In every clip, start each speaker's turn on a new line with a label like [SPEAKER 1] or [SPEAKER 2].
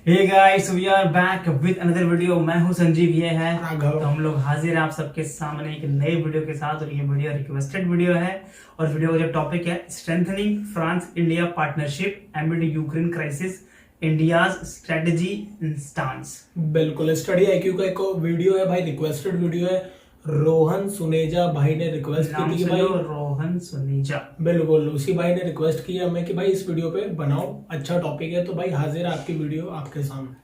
[SPEAKER 1] Hey guys, we are back with another video. मैं हूं संजीव, ये है
[SPEAKER 2] राघव।
[SPEAKER 1] तो हम लोग हाजिर हैं आप सबके सामने एक नए वीडियो के साथ। और ये वीडियो रिक्वेस्टेड वीडियो है और वीडियो का जो टॉपिक है strengthening France India partnership एमिड Ukraine crisis, India's strategy in stance.
[SPEAKER 2] बिल्कुल, स्टडी आईक्यू का एक वीडियो है भाई, रिक्वेस्टेड वीडियो है। रोहन सुनेजा भाई ने रिक्वेस्ट की थी कि भाई,
[SPEAKER 1] रोहन सुनेजा,
[SPEAKER 2] बिल्कुल उसी भाई ने रिक्वेस्ट की हमें कि भाई इस वीडियो पे बनाओ, अच्छा टॉपिक है। तो भाई हाजिर है आपकी वीडियो आपके सामने।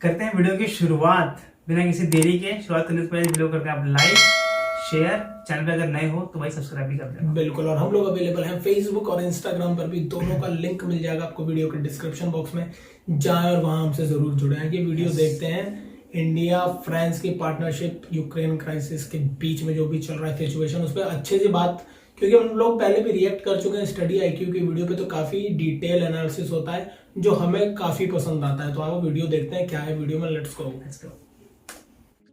[SPEAKER 1] करते हैं वीडियो की शुरुआत बिना किसी देरी के। शुरुआत करने से पहले वीडियो करके आप लाइक शेयर, चैनल पे अगर नए हो तो भाई सब्सक्राइब भी कर देना।
[SPEAKER 2] बिल्कुल, और हम लोग अवेलेबल हैं फेसबुक और इंस्टाग्राम पर भी, दोनों का लिंक मिल जाएगा आपको वीडियो के डिस्क्रिप्शन बॉक्स में। जाए और वहां हमसे जरूर जुड़े हैं। ये वीडियो देखते हैं इंडिया फ्रांस की पार्टनरशिप, यूक्रेन क्राइसिस के बीच में जो भी चल रहा है सिचुएशन, उस पर अच्छे से बात, क्योंकि हम लोग पहले भी रिएक्ट कर चुके हैं स्टडी आईक्यू की वीडियो पे, तो काफी डिटेल एनालिसिस होता है जो हमें काफी पसंद आता है। तो आओ वीडियो देखते हैं क्या है वीडियो में। Let's go.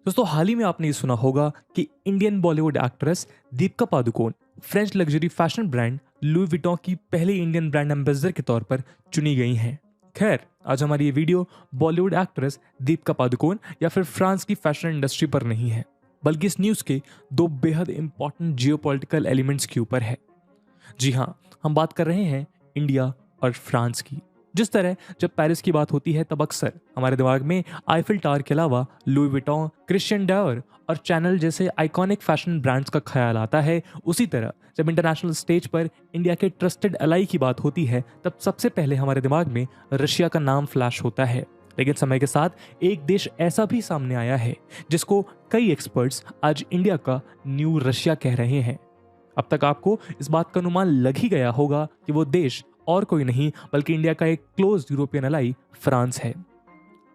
[SPEAKER 3] दोस्तों, हाल ही में आपने ये सुना होगा कि Indian Bollywood actress Deepika Padukone French luxury fashion brand Louis Vuitton की पहली इंडियन ब्रांड एम्बेसडर के तौर पर चुनी गई हैं। खैर, आज हमारी ये वीडियो बॉलीवुड एक्ट्रेस दीपिका पादुकोण या फिर फ्रांस की फैशन इंडस्ट्री पर नहीं है, बल्कि इस न्यूज़ के दो बेहद इंपॉर्टेंट जियोपॉलिटिकल एलिमेंट्स के ऊपर है। जी हाँ, हम बात कर रहे हैं इंडिया और फ्रांस की। जिस तरह जब पेरिस की बात होती है तब अक्सर हमारे दिमाग में आईफिल टावर के अलावा लुई विटॉन, क्रिश्चियन डायर और चैनल जैसे आइकॉनिक फैशन ब्रांड्स का ख्याल आता है, उसी तरह जब इंटरनेशनल स्टेज पर इंडिया के ट्रस्टेड अलाई की बात होती है तब सबसे पहले हमारे दिमाग में रशिया का नाम फ्लैश होता है। लेकिन समय के साथ एक देश ऐसा भी सामने आया है जिसको कई एक्सपर्ट्स आज इंडिया का न्यू रशिया कह रहे हैं। अब तक आपको इस बात का अनुमान लग ही गया होगा कि वो देश और कोई नहीं बल्कि इंडिया का एक क्लोज यूरोपियन अलाई फ्रांस है।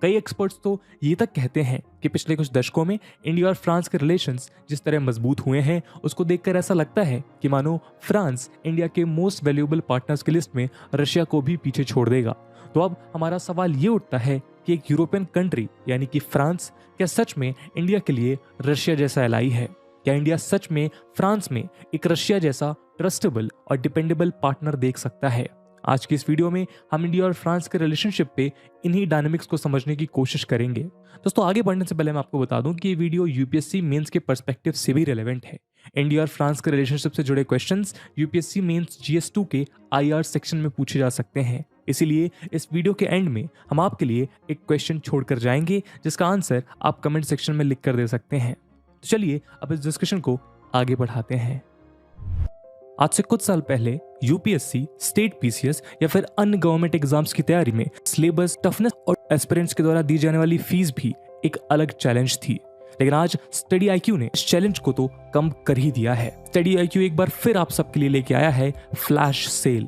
[SPEAKER 3] कई एक्सपर्ट्स तो ये तक कहते हैं कि पिछले कुछ दशकों में इंडिया और फ्रांस के रिलेशंस जिस तरह मजबूत हुए हैं, उसको देखकर ऐसा लगता है कि मानो फ्रांस इंडिया के मोस्ट वैल्यूएबल पार्टनर्स की लिस्ट में रशिया को भी पीछे छोड़ देगा। तो अब हमारा सवाल ये उठता है कि एक यूरोपियन कंट्री यानी कि फ्रांस क्या सच में इंडिया के लिए रशिया जैसा एलाई है? क्या इंडिया सच में फ्रांस में एक रशिया जैसा ट्रस्टेबल और डिपेंडेबल पार्टनर देख सकता है? आज की इस वीडियो में हम इंडिया और फ्रांस के रिलेशनशिप पे इन्हीं डायनामिक्स को समझने की कोशिश करेंगे। दोस्तों, आगे बढ़ने से पहले मैं आपको बता दूं कि ये वीडियो यूपीएससी मेंस के पर्सपेक्टिव से भी रेलेवेंट है। इंडिया और फ्रांस के रिलेशनशिप से जुड़े क्वेश्चंस यूपीएससी मेंस GS2 के IR सेक्शन में पूछे जा सकते हैं। इसीलिए इस वीडियो के एंड में हम आपके लिए एक क्वेश्चन छोड़कर जाएंगे जिसका आंसर आप कमेंट सेक्शन में लिख कर दे सकते हैं। तो चलिए अब इस डिस्कशन को आगे बढ़ाते हैं। आज से कुछ साल पहले यूपीएससी, स्टेट पीसीएस या फिर अन्य गवर्नमेंट एग्जाम्स की तैयारी में सिलेबस, टफनेस और एस्पिरेंट्स के द्वारा दी जाने वाली फीस भी एक अलग चैलेंज थी। लेकिन आज स्टडी आईक्यू ने इस चैलेंज को तो कम कर ही दिया है। स्टडी आईक्यू एक बार फिर आप सबके लिए लेके आया है फ्लैश सेल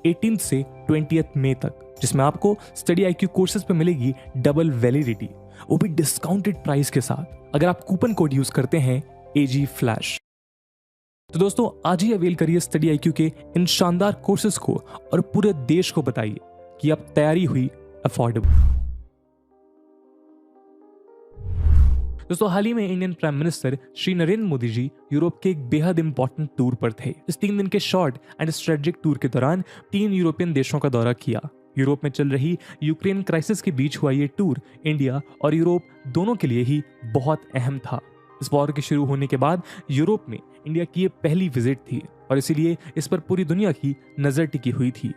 [SPEAKER 3] 18 से 20 मई तक, जिसमें आपको स्टडी आईक्यू कोर्सेज पे मिलेगी डबल वैलिडिटी, वो भी डिस्काउंटेड प्राइस के साथ, अगर आप कूपन कोड यूज करते हैं AG फ्लैश। तो दोस्तों, आज ही अवेल करिए स्टडी आईक्यू के इन शानदार कोर्सेज को और पूरे देश को बताइए कि अब तैयारी हुई अफोर्डेबल। दोस्तों, हाल ही में Indian prime minister Shri Narendra Modi ji Europe के एक बेहद इंपॉर्टेंट टूर पर थे। इस 3 दिन के शॉर्ट एंड स्ट्रेटेजिक टूर के दौरान 3 यूरोपियन देशों का दौरा किया। यूरोप में चल रही यूक्रेन क्राइसिस के बीच हुआ ये टूर इंडिया और यूरोप दोनों के लिए ही बहुत अहम था। इस वॉर के शुरू होने के बाद यूरोप में इंडिया की ये पहली विजिट थी और इसीलिए इस पर पूरी दुनिया की नजर टिकी हुई थी।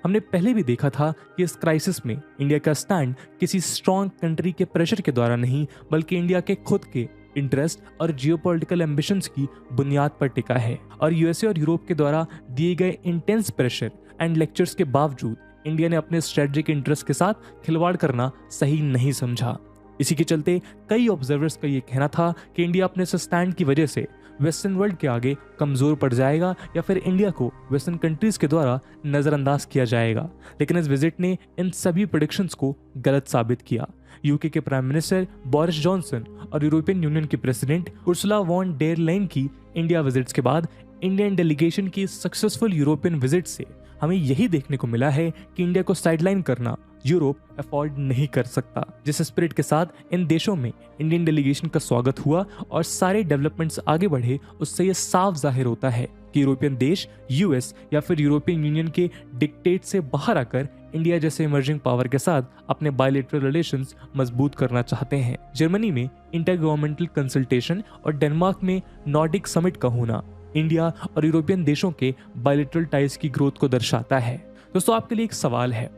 [SPEAKER 3] हमने पहले भी देखा था कि इस क्राइसिस में इंडिया का स्टैंड किसी स्ट्रॉन्ग कंट्री के प्रेशर के द्वारा नहीं, बल्कि इंडिया के खुद के इंटरेस्ट और जियोपॉलिटिकल एम्बिशंस की बुनियाद पर टिका है। और यूएसए और यूरोप के द्वारा दिए गए इंटेंस प्रेशर एंड लेक्चर्स के बावजूद इंडिया ने अपने स्ट्रेटेजिक इंटरेस्ट के साथ खिलवाड़ करना सही नहीं समझा। इसी के चलते कई ऑब्जर्वर्स का ये कहना था कि इंडिया अपने स्टैंड की वजह से वेस्टर्न वर्ल्ड के आगे कमजोर पड़ जाएगा या फिर इंडिया को वेस्टर्न कंट्रीज के द्वारा नजरअंदाज किया जाएगा। लेकिन इस विजिट ने इन सभी प्रेडिक्शंस को गलत साबित किया। यूके के प्राइम मिनिस्टर बोरिस जॉनसन और यूरोपियन यूनियन की प्रेसिडेंट उर्सुला वॉन डेर लेyen की इंडिया विजिट्स के बाद इंडियन डेलीगेशन की सक्सेसफुल यूरोपियन विजिट से हमें यही देखने को मिला है कि इंडिया को साइडलाइन करना यूरोप अफोर्ड नहीं कर सकता। जिस स्पिरिट के साथ इन देशों में इंडियन डेलीगेशन का स्वागत हुआ और सारे डेवलपमेंट्स आगे बढ़े, उससे यह साफ जाहिर होता है कि यूरोपियन देश यूएस या फिर यूरोपियन यूनियन के डिक्टेट से बाहर आकर इंडिया जैसे इमर्जिंग पावर के साथ अपने बायलैटरल रिलेशंस मजबूत करना चाहते हैं। जर्मनी में इंटर गवर्नमेंटल कंसल्टेशन और डेनमार्क में नॉर्डिक समिट का होना इंडिया और यूरोपियन देशों के बायलैटरल टाइज की ग्रोथ को दर्शाता है। दोस्तों, आपके लिए एक सवाल है,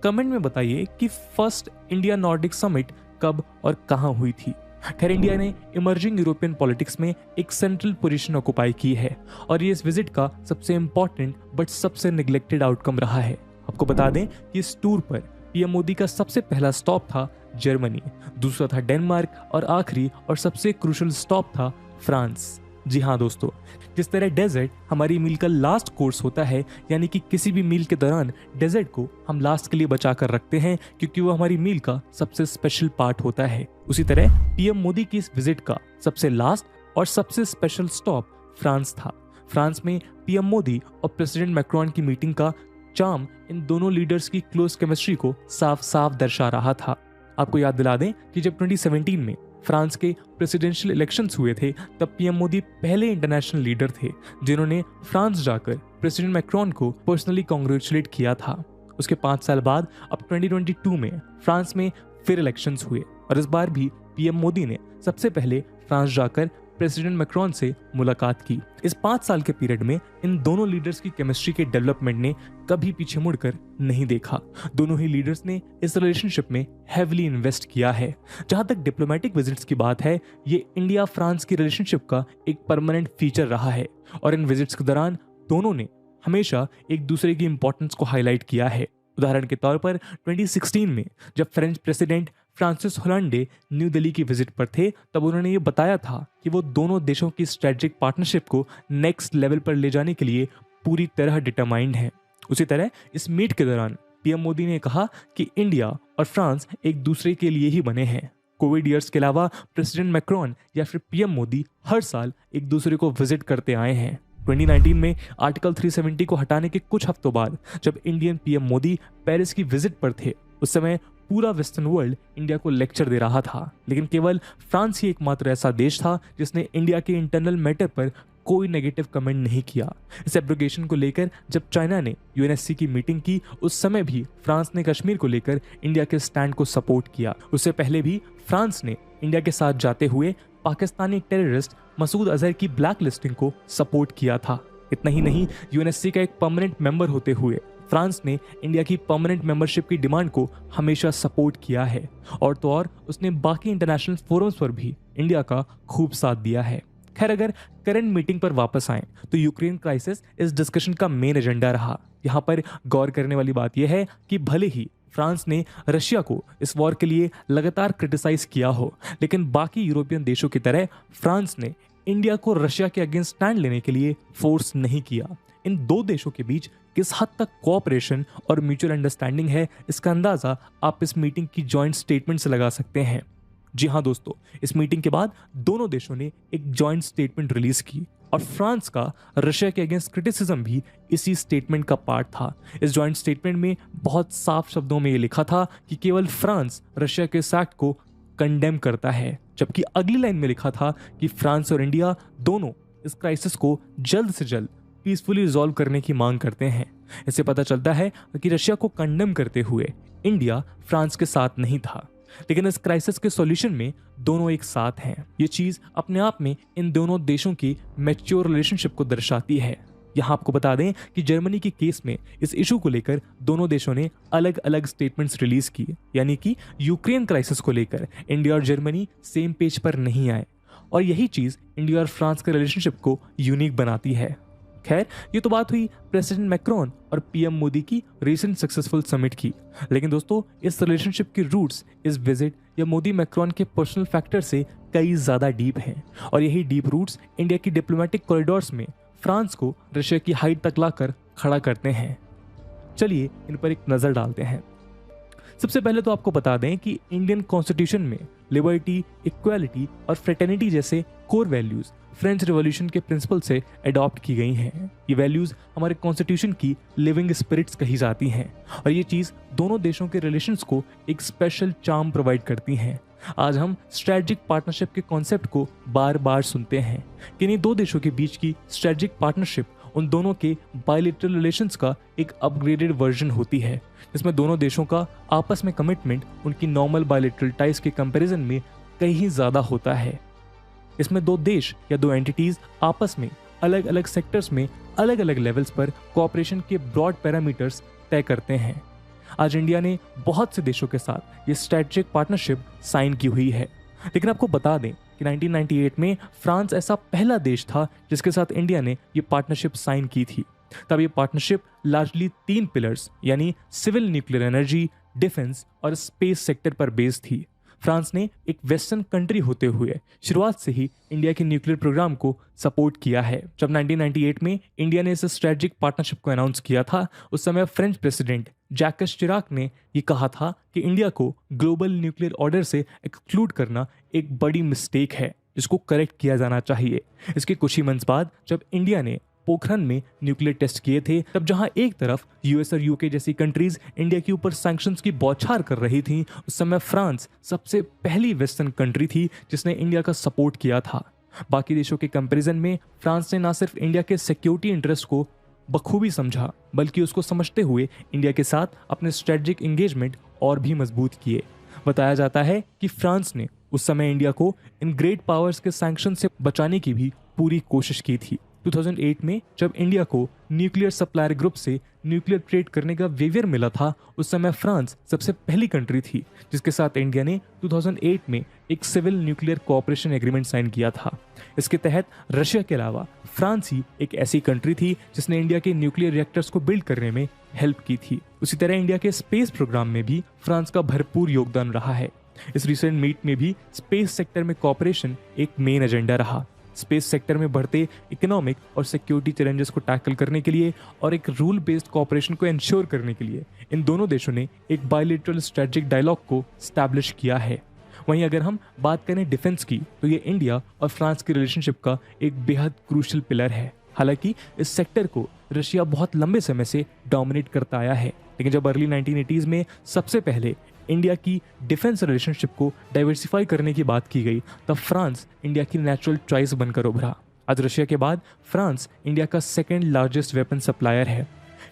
[SPEAKER 3] कमेंट में बताइए कि फर्स्ट इंडिया नॉर्डिक समिट कब और कहां हुई थी। खैर, इंडिया ने इमर्जिंग यूरोपियन पॉलिटिक्स में एक सेंट्रल पोजीशन ऑक्युपाई की है और ये इस विजिट का सबसे इंपॉर्टेंट बट सबसे निगलेक्टेड आउटकम रहा है। आपको बता दें कि इस टूर पर पीएम मोदी का सबसे पहला स्टॉप था जर्मनी, दूसरा था डेनमार्क और आखिरी और सबसे क्रूशल स्टॉप था फ्रांस। जी हाँ दोस्तों, जिस तरह डेजर्ट हमारी मील का लास्ट कोर्स होता है, यानी कि किसी भी मील के दौरान डेजर्ट को हम लास्ट के लिए बचा कर रखते हैं क्योंकि वो हमारी मील का सबसे स्पेशल पार्ट होता है, उसी तरह पीएम मोदी की इस विजिट का सबसे लास्ट और सबसे स्पेशल स्टॉप फ्रांस था। फ्रांस में पीएम मोदी और प्रेसिडेंट मैक्रोन की मीटिंग का चार्म इन दोनों लीडर्स की क्लोज केमिस्ट्री को साफ साफ दर्शा रहा था। आपको याद दिला दें कि जब 2017 में फ्रांस के प्रेसिडेंशियल इलेक्शंस हुए थे, तब पीएम मोदी पहले इंटरनेशनल लीडर थे जिन्होंने फ्रांस जाकर प्रेसिडेंट मैक्रोन को पर्सनली कांग्रेचुलेट किया था। उसके 5 साल बाद अब 2022 में फ्रांस में फिर इलेक्शंस हुए और इस बार भी पीएम मोदी ने सबसे पहले फ्रांस जाकर प्रेसिडेंट मैक्रोन से मुलाकात की। इस 5 साल के पीरियड में इन दोनों लीडर्स की केमिस्ट्री के डेवलपमेंट ने कभी पीछे मुड़कर नहीं देखा। दोनों ही लीडर्स ने इस रिलेशनशिप में हेवली इन्वेस्ट किया है। जहां तक डिप्लोमेटिक विजिट्स की बात है, ये इंडिया फ्रांस की रिलेशनशिप का एक परमानेंट फीचर रहा है और इन विजिट्स के दौरान दोनों ने हमेशा एक दूसरे की इंपॉर्टेंस को हाईलाइट किया है। उदाहरण के तौर पर 2016 में जब French president Francois Hollande new Delhi की विजिट पर थे, तब उन्होंने ये बताया था कि वो दोनों देशों की स्ट्रेटेजिक पार्टनरशिप को नेक्स्ट लेवल पर ले जाने के लिए पूरी तरह डिटरमाइंड हैं। उसी तरह इस मीट के दौरान पीएम मोदी ने कहा कि इंडिया और फ्रांस एक दूसरे के लिए ही बने हैं। कोविड ईयर्स के अलावा प्रेसिडेंट मैक्रोन या फिर पीएम मोदी हर साल एक दूसरे को विजिट करते आए हैं। 2019 में आर्टिकल 370 को हटाने के कुछ हफ्तों बाद जब इंडियन पीएम मोदी पेरिस की विजिट पर थे, उस समय पूरा वेस्टर्न वर्ल्ड इंडिया को लेक्चर दे रहा था, लेकिन केवल फ्रांस ही एकमात्र ऐसा देश था जिसने इंडिया के इंटरनल मैटर पर कोई नेगेटिव कमेंट नहीं किया। इस एब्रोगेशन को लेकर जब चाइना ने यूएनएससी की मीटिंग की, उस समय भी फ्रांस ने कश्मीर को लेकर इंडिया के स्टैंड को सपोर्ट किया। उससे पहले भी फ्रांस ने इंडिया के साथ जाते हुए पाकिस्तानी टेररिस्ट मसूद अजहर की ब्लैक लिस्टिंग को सपोर्ट किया था। इतना ही नहीं, यूएनएससी का एक परमानेंट मेंबर होते हुए फ्रांस ने इंडिया की परमानेंट मेंबरशिप की डिमांड को हमेशा सपोर्ट किया है और तो और उसने बाकी इंटरनेशनल फोरम्स पर भी इंडिया का खूब साथ दिया है। खैर, अगर करंट मीटिंग पर वापस आएं तो यूक्रेन क्राइसिस इस डिस्कशन का मेन एजेंडा रहा। यहाँ पर गौर करने वाली बात यह है कि भले ही फ्रांस ने रशिया को इस वॉर के लिए लगातार क्रिटिसाइज किया हो, लेकिन बाकी यूरोपियन देशों की तरह फ्रांस ने इंडिया को रशिया के अगेंस्ट स्टैंड लेने के लिए फोर्स नहीं किया। इन दो देशों के बीच किस हद तक कोऑपरेशन और म्यूचुअल अंडरस्टैंडिंग है, इसका अंदाजा आप इस मीटिंग की जॉइंट स्टेटमेंट से लगा सकते हैं। जी हाँ दोस्तों, इस मीटिंग के बाद दोनों देशों ने एक जॉइंट स्टेटमेंट रिलीज की और फ्रांस का रशिया के अगेंस्ट क्रिटिसिज्म भी इसी स्टेटमेंट का पार्ट था। इस जॉइंट स्टेटमेंट में बहुत साफ शब्दों में ये लिखा था कि केवल फ्रांस रशिया के इस एक्ट को कंडेम करता है, जबकि अगली लाइन में लिखा था कि फ्रांस और इंडिया दोनों इस क्राइसिस को जल्द से जल्द पीसफुली रिजॉल्व करने की मांग करते हैं। इससे पता चलता है कि रशिया को कंडेम करते हुए इंडिया फ्रांस के साथ नहीं था, लेकिन इस क्राइसिस के सॉल्यूशन में दोनों एक साथ हैं। ये चीज अपने आप में इन दोनों देशों की मैच्योर रिलेशनशिप को दर्शाती है। यहाँ आपको बता दें कि जर्मनी के केस में इस इशू को लेकर दोनों देशों ने अलग अलग स्टेटमेंट्स रिलीज किए, यानी कि यूक्रेन क्राइसिस को लेकर इंडिया और जर्मनी सेम पेज पर नहीं आए और यही चीज इंडिया और फ्रांस के रिलेशनशिप को यूनिक बनाती है। खैर, ये तो बात हुई प्रेसिडेंट मैक्रोन और पीएम मोदी की रीसेंट सक्सेसफुल समिट की, लेकिन दोस्तों इस रिलेशनशिप की रूट्स इस विजिट या मोदी मैक्रोन के पर्सनल फैक्टर से कई ज्यादा डीप हैं और यही डीप रूट्स इंडिया की डिप्लोमेटिक कॉरिडोर्स में फ्रांस को रशिया की हाइट तक लाकर खड़ा करते हैं। चलिए इन पर एक नजर डालते हैं। सबसे पहले तो आपको बता दें कि इंडियन कॉन्स्टिट्यूशन में लिबर्टी, इक्वालिटी और फ्रेटर्निटी जैसे कोर वैल्यूज फ्रेंच रिवॉल्यूशन के प्रिंसिपल से अडॉप्ट की गई हैं। ये वैल्यूज हमारे कॉन्स्टिट्यूशन की लिविंग स्पिरिट्स कही जाती हैं और ये चीज दोनों देशों के रिलेशंस को एक स्पेशल चार्म प्रोवाइड करती हैं। आज हम स्ट्रेटेजिक पार्टनरशिप के कॉन्सेप्ट को बार बार सुनते हैं कि इन दो देशों के बीच की स्ट्रेटेजिक पार्टनरशिप उन दोनों के बायलैटरल रिलेशंस का एक अपग्रेडेड वर्जन होती है, जिसमें दोनों देशों का आपस में कमिटमेंट उनकी नॉर्मल बायलैटरल टाइज के कंपैरिजन में कहीं ज़्यादा होता है। इसमें दो देश या दो एंटिटीज आपस में अलग अलग सेक्टर्स में अलग अलग लेवल्स पर कोऑपरेशन के ब्रॉड पैरामीटर्स तय करते हैं। आज इंडिया ने बहुत से देशों के साथ ये स्ट्रेटेजिक पार्टनरशिप साइन की हुई है, लेकिन आपको बता दें कि 1998 में फ्रांस ऐसा पहला देश था जिसके साथ इंडिया ने ये पार्टनरशिप साइन की थी। तब ये पार्टनरशिप लार्जली 3 पिलर्स यानी सिविल न्यूक्लियर एनर्जी, डिफेंस और स्पेस सेक्टर पर बेस्ड थी। फ्रांस ने एक वेस्टर्न कंट्री होते हुए शुरुआत से ही इंडिया के न्यूक्लियर प्रोग्राम को सपोर्ट किया है। जब 1998 में इंडिया ने इस स्ट्रेटेजिक पार्टनरशिप को अनाउंस किया था, उस समय फ्रेंच प्रेसिडेंट जैकस चिराक ने ये कहा था कि इंडिया को ग्लोबल न्यूक्लियर ऑर्डर से एक्सक्लूड करना एक बड़ी मिस्टेक है, जिसको करेक्ट किया जाना चाहिए। इसके कुछ ही मंथ्स बाद जब इंडिया ने पोखरण में न्यूक्लियर टेस्ट किए थे, तब जहां एक तरफ यूएस और यूके जैसी कंट्रीज इंडिया के ऊपर सैंक्शंस की बौछार कर रही थी, उस समय फ्रांस सबसे पहली वेस्टर्न कंट्री थी जिसने इंडिया का सपोर्ट किया था। बाकी देशों के कंपैरिजन में फ्रांस ने ना सिर्फ इंडिया के सिक्योरिटी इंटरेस्ट को बखूबी समझा, बल्कि उसको समझते हुए इंडिया के साथ अपने स्ट्रेटेजिक एंगेजमेंट और भी मजबूत किए। बताया जाता है कि फ्रांस ने उस समय इंडिया को इन ग्रेट पावर्स के सैंक्शन से बचाने की भी पूरी कोशिश की थी। 2008 में जब इंडिया को न्यूक्लियर सप्लायर ग्रुप से न्यूक्लियर ट्रेड करने का वेवियर मिला था, उस समय फ्रांस सबसे पहली कंट्री थी जिसके साथ इंडिया ने 2008 में एक civil nuclear cooperation agreement sign किया था। इसके तहत रशिया के अलावा फ्रांस ही एक ऐसी कंट्री थी जिसने इंडिया के न्यूक्लियर रिएक्टर्स को बिल्ड करने में हेल्प की थी। उसी तरह इंडिया के स्पेस प्रोग्राम में भी फ्रांस का भरपूर योगदान रहा है। इस रिसेंट मीट में भी स्पेस सेक्टर में कोऑपरेशन एक मेन एजेंडा रहा। स्पेस सेक्टर में बढ़ते इकोनॉमिक और सिक्योरिटी चैलेंजेस को टैकल करने के लिए और एक रूल बेस्ड कोऑपरेशन को इंश्योर करने के लिए इन दोनों देशों ने एक बायलैटरल स्ट्रेटेजिक डायलॉग को स्टैब्लिश किया है। वहीं अगर हम बात करें डिफेंस की, तो ये इंडिया और फ्रांस की रिलेशनशिप का एक बेहद क्रूशियल पिलर है। हालांकि इस सेक्टर को रशिया बहुत लंबे समय से डोमिनेट करता आया है, लेकिन जब अर्ली 1980s में सबसे पहले इंडिया की डिफेंस रिलेशनशिप को डाइवर्सिफाई करने की बात की गई, तब फ्रांस इंडिया की नेचुरल चॉइस बनकर उभरा। आज रशिया के बाद फ्रांस इंडिया का सेकेंड लार्जेस्ट वेपन सप्लायर है।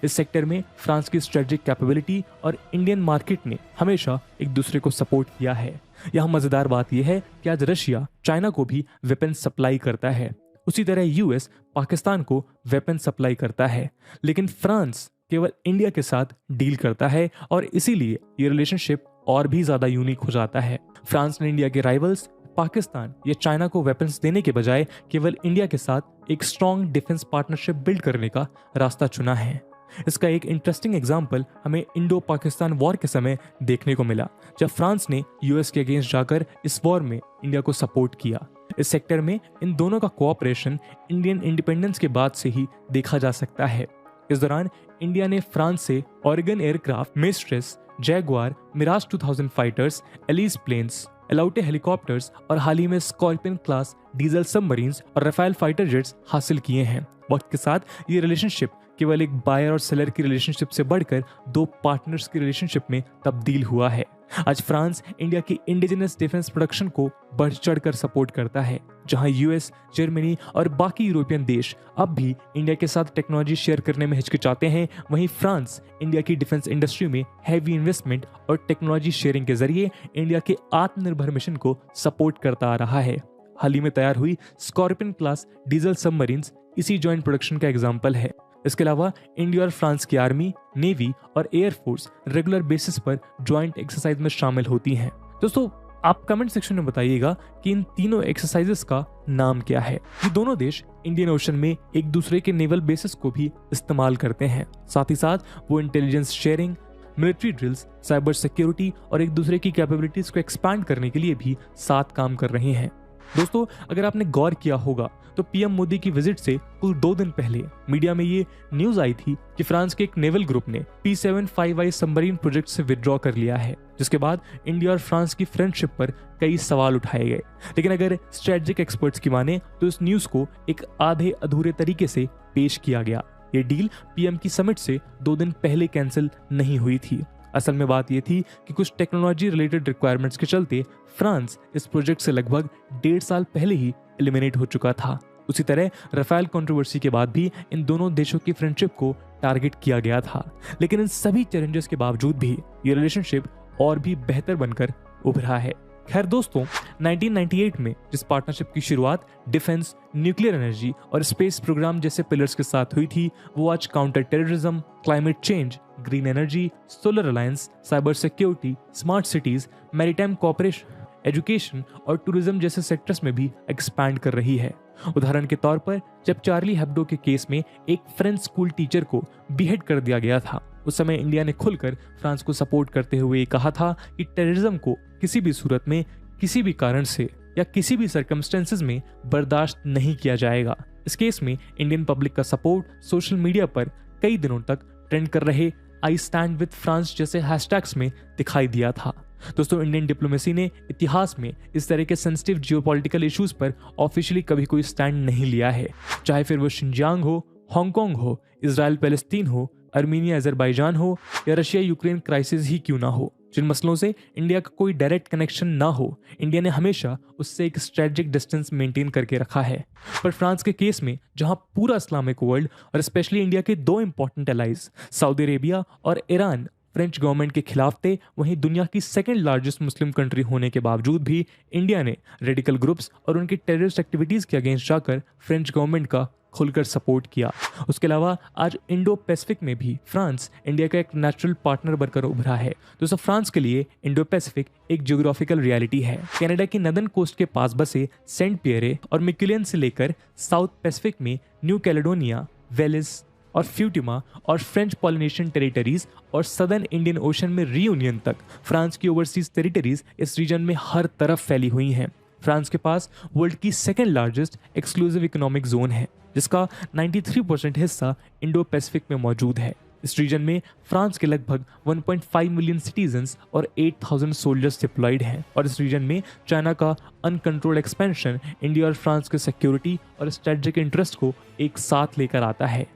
[SPEAKER 3] इस सेक्टर में फ्रांस की स्ट्रेटेजिक कैपेबिलिटी और इंडियन मार्केट ने हमेशा एक दूसरे को सपोर्ट किया है। यहाँ मजेदार बात यह है कि आज रशिया चाइना को भी वेपन सप्लाई करता है, उसी तरह यूएस पाकिस्तान को वेपन सप्लाई करता है, लेकिन फ्रांस केवल इंडिया के साथ डील करता है और इसीलिए ये रिलेशनशिप और भी ज्यादा यूनिक हो जाता है। फ्रांस ने इंडिया के राइवल्स पाकिस्तान या चाइना को वेपन्स देने के बजाय केवल इंडिया के साथ एक स्ट्रॉन्ग डिफेंस पार्टनरशिप बिल्ड करने का रास्ता चुना है। इसका एक इंटरेस्टिंग एग्जाम्पल हमें इंडो पाकिस्तान वॉर के समय देखने को मिला, जब फ्रांस ने यूएस के अगेंस्ट जाकर इस वॉर में इंडिया को सपोर्ट किया। इस सेक्टर में इन दोनों का कोऑपरेशन इंडियन इंडिपेंडेंस के बाद से ही देखा जा सकता है। इस दौरान इंडिया ने फ्रांस से Ouragan aircraft, Mystere, Jaguar, Mirage 2000 fighters, Alize planes, Alouette helicopters और हाल ही में स्कॉर्पियन क्लास डीजल सबमरीन्स और राफेल फाइटर जेट्स हासिल किए हैं। वक्त के साथ ये रिलेशनशिप केवल एक बायर और सेलर की रिलेशनशिप से बढ़कर दो पार्टनर्स की रिलेशनशिप में तब्दील हुआ है। आज फ्रांस इंडिया की इंडिजिनस डिफेंस प्रोडक्शन को बढ़ चढ़कर सपोर्ट करता है। जहां यूएस, जर्मनी और बाकी यूरोपियन देश अब भी इंडिया के साथ टेक्नोलॉजी शेयर करने में हिचकिचाते हैं, वहीं फ्रांस इंडिया की डिफेंस इंडस्ट्री में हैवी इन्वेस्टमेंट और टेक्नोलॉजी शेयरिंग के जरिए इंडिया के आत्मनिर्भर मिशन को सपोर्ट करता आ रहा है। हाल ही में तैयार हुई स्कॉर्पियन क्लास डीजल सबमरीन्स इसी जॉइंट प्रोडक्शन का एग्जाम्पल है। इसके अलावा इंडिया और फ्रांस की आर्मी, नेवी और एयरफोर्स रेगुलर बेसिस पर ज्वाइंट एक्सरसाइज में शामिल होती हैं। दोस्तों, आप कमेंट सेक्शन में बताइएगा कि इन तीनों एक्सरसाइजेस का नाम क्या है। ये दोनों देश इंडियन ओशन में एक दूसरे के नेवल बेसिस को भी इस्तेमाल करते हैं। साथ ही साथ वो intelligence sharing, military drills, cyber security और एक दूसरे की कैपेबिलिटीज को एक्सपैंड करने के लिए भी साथ काम कर रहे हैं। दोस्तों, अगर आपने गौर किया होगा तो पीएम मोदी की विजिट से कुल 2 दिन पहले मीडिया में ये न्यूज आई थी कि फ्रांस के एक नेवल ग्रुप ने P75I सबमरीन प्रोजेक्ट से विड्रॉ कर लिया है, जिसके बाद इंडिया और फ्रांस की फ्रेंडशिप पर कई सवाल उठाए गए। लेकिन अगर स्ट्रेटेजिक एक्सपर्ट्स की माने तो इस न्यूज को एक आधे अधूरे तरीके से पेश किया गया। ये डील पीएम की समिट से 2 दिन पहले कैंसिल नहीं हुई थी। असल में बात यह थी कि कुछ टेक्नोलॉजी रिलेटेड रिक्वायरमेंट्स के चलते फ्रांस इस प्रोजेक्ट से लगभग 1.5 साल पहले ही एलिमिनेट हो चुका था। उसी तरह राफेल कंट्रोवर्सी के बाद भी इन दोनों देशों की फ्रेंडशिप को टारगेट किया गया था, लेकिन इन सभी चैलेंजेस के बावजूद भी ये रिलेशनशिप और भी बेहतर बनकर उभरा है। खैर दोस्तों, 1998 में जिस पार्टनरशिप की शुरुआत डिफेंस, न्यूक्लियर एनर्जी और स्पेस प्रोग्राम जैसे पिलर्स के साथ हुई थी, वो आज counter terrorism, climate change, green energy, solar alliance, cyber security, smart cities, maritime cooperation, education और टूरिज्म जैसे सेक्टर्स में भी एक्सपैंड कर रही है। उदाहरण के तौर पर जब चार्ली हेब्डो के केस में एक फ्रेंच स्कूल टीचर को बीहेड कर दिया गया था, उस समय इंडिया ने खुलकर फ्रांस को सपोर्ट करते हुए कहा था कि टेररिज्म को किसी भी सूरत में, किसी भी कारण से या किसी भी सर्कमस्टेंसेस में बर्दाश्त नहीं किया जाएगा। इस केस में इंडियन पब्लिक का सपोर्ट सोशल मीडिया पर कई दिनों तक ट्रेंड कर रहे आई स्टैंड विद फ्रांस जैसे हैशटैग्स में दिखाई दिया था। दोस्तों, इंडियन डिप्लोमेसी ने इतिहास में इस तरह के सेंसिटिव जियोपॉलिटिकल इश्यूज पर ऑफिशियली कभी कोई स्टैंड नहीं लिया है, चाहे फिर वो शिनजियांग हो, हांगकांग हो, इजराइल पैलेस्तीन हो, अर्मीनिया अजरबैजान हो या रशिया यूक्रेन क्राइसिस ही क्यों ना हो। जिन मसलों से इंडिया का कोई डायरेक्ट कनेक्शन ना हो, इंडिया ने हमेशा उससे एक स्ट्रेटेजिक डिस्टेंस मेंटेन करके रखा है। पर फ्रांस के केस में जहां पूरा इस्लामिक वर्ल्ड और स्पेशली इंडिया के दो इंपॉर्टेंट एलाइज सऊदी अरेबिया और ईरान फ्रेंच गवर्नमेंट के खिलाफ थे, वहीं दुनिया की सेकंड लार्जेस्ट मुस्लिम कंट्री होने के बावजूद भी इंडिया ने रेडिकल ग्रुप्स और उनकी टेररिस्ट एक्टिविटीज के अगेंस्ट जाकर फ्रेंच गवर्नमेंट का खुलकर सपोर्ट किया। उसके अलावा आज इंडो पैसिफिक में भी फ्रांस इंडिया का एक नेचुरल पार्टनर बनकर उभरा है। दोस्तों, फ्रांस के लिए इंडो पैसिफिक एक ज्योग्राफिकल रियलिटी है। कनाडा की नदर्न कोस्ट के पास बसे सेंट पियरे और मिक्यूलियन से लेकर साउथ पैसिफिक में न्यू कैलेडोनिया, वेलिस और फ्यूटिमा और फ्रेंच पॉलिनेशियन टेरिटरीज और सदर्न इंडियन ओशन में रीयूनियन तक फ्रांस की ओवरसीज टेरिटरीज इस रीजन में हर तरफ फैली हुई हैं। फ्रांस के पास वर्ल्ड की second largest exclusive economic zone है, जिसका 93% हिस्सा इंडो पैसिफिक में मौजूद है। इस रीजन में फ्रांस के लगभग 1.5 मिलियन सिटीजन्स और 8,000 सोल्जर्स डिप्लॉयड हैं, और इस रीजन में चाइना का अनकंट्रोल्ड एक्सपेंशन इंडिया और फ्रांस के सिक्योरिटी और स्ट्रेटेजिक इंटरेस्ट को एक साथ लेकर आता है।